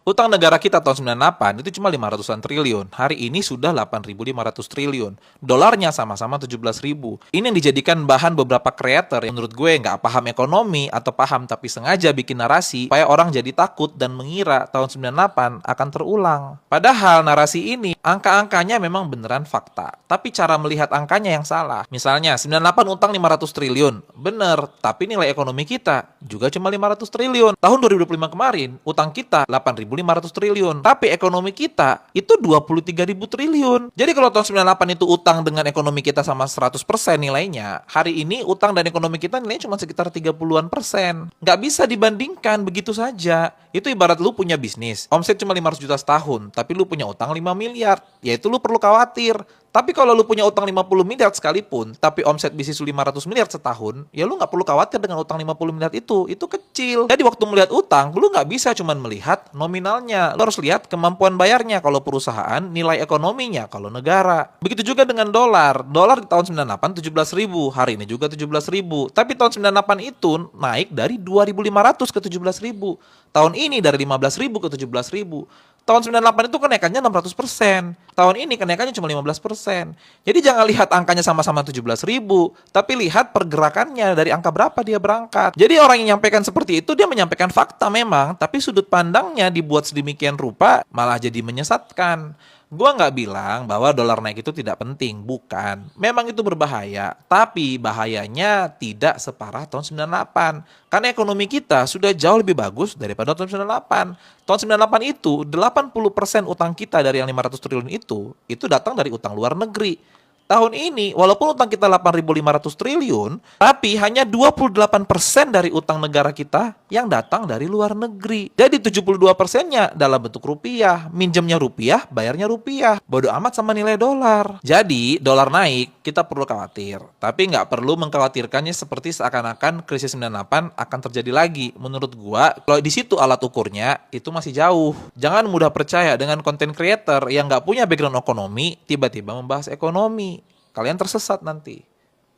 Utang negara kita tahun 98 itu cuma 500-an triliun. Hari ini sudah 8.500 triliun. Dolarnya sama-sama 17.000. Ini yang dijadikan bahan beberapa kreator yang menurut gue nggak paham ekonomi atau paham tapi sengaja bikin narasi supaya orang jadi takut dan mengira tahun 98 akan terulang. Padahal narasi ini angka-angkanya memang beneran fakta. Tapi cara melihat angkanya yang salah. Misalnya 98 utang 500 triliun. Bener, tapi nilai ekonomi kita juga cuma 500 triliun. Tahun 2025 kemarin utang kita 8.500 triliun. Tapi ekonomi kita itu 23.000 triliun. Jadi kalau tahun 98 itu utang dengan ekonomi kita sama 100% nilainya, hari ini utang dan ekonomi kita nilainya cuma sekitar 30-an persen. Nggak bisa dibandingkan begitu saja. Itu ibarat lu punya bisnis, omset cuma 500 juta setahun, tapi lu punya utang 5 miliar. Yaitu lu perlu khawatir. Tapi kalau lu punya utang 50 miliar sekalipun, tapi omset bisnis lu 500 miliar setahun, ya lu nggak perlu khawatir dengan utang 50 miliar itu kecil. Jadi waktu melihat utang, lu nggak bisa cuma melihat nominalnya, lu harus lihat kemampuan bayarnya kalau perusahaan, nilai ekonominya kalau negara. Begitu juga dengan dolar. Dolar di tahun 98 17.000, hari ini juga 17.000. Tapi tahun 98 itu naik dari 2.500 ke 17.000. Tahun ini dari 15.000 ke 17.000. Tahun 98 itu kenaikannya 600%. Tahun ini kenaikannya cuma 15%. Jadi jangan lihat angkanya sama-sama 17.000, tapi lihat pergerakannya dari angka berapa dia berangkat. Jadi orang yang menyampaikan seperti itu, dia menyampaikan fakta memang, tapi sudut pandangnya dibuat sedemikian rupa malah jadi menyesatkan. Gua nggak bilang bahwa dolar naik itu tidak penting, bukan. Memang itu berbahaya, tapi bahayanya tidak separah tahun 98. Karena ekonomi kita sudah jauh lebih bagus daripada tahun 98. Tahun 98 itu, 80% utang kita dari yang 500 triliun itu datang dari utang luar negeri. Tahun ini, walaupun utang kita 8.500 triliun, tapi hanya 28% dari utang negara kita yang datang dari luar negeri. Jadi 72%-nya dalam bentuk rupiah. Minjemnya rupiah, bayarnya rupiah. Bodoh amat sama nilai dolar. Jadi, dolar naik, kita perlu khawatir. Tapi nggak perlu mengkhawatirkannya seperti seakan-akan krisis 98 akan terjadi lagi. Menurut gua, kalau di situ alat ukurnya, itu masih jauh. Jangan mudah percaya dengan content creator yang nggak punya background ekonomi, tiba-tiba membahas ekonomi. Kalian tersesat nanti.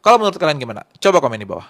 Kalau menurut kalian gimana? Coba komen di bawah.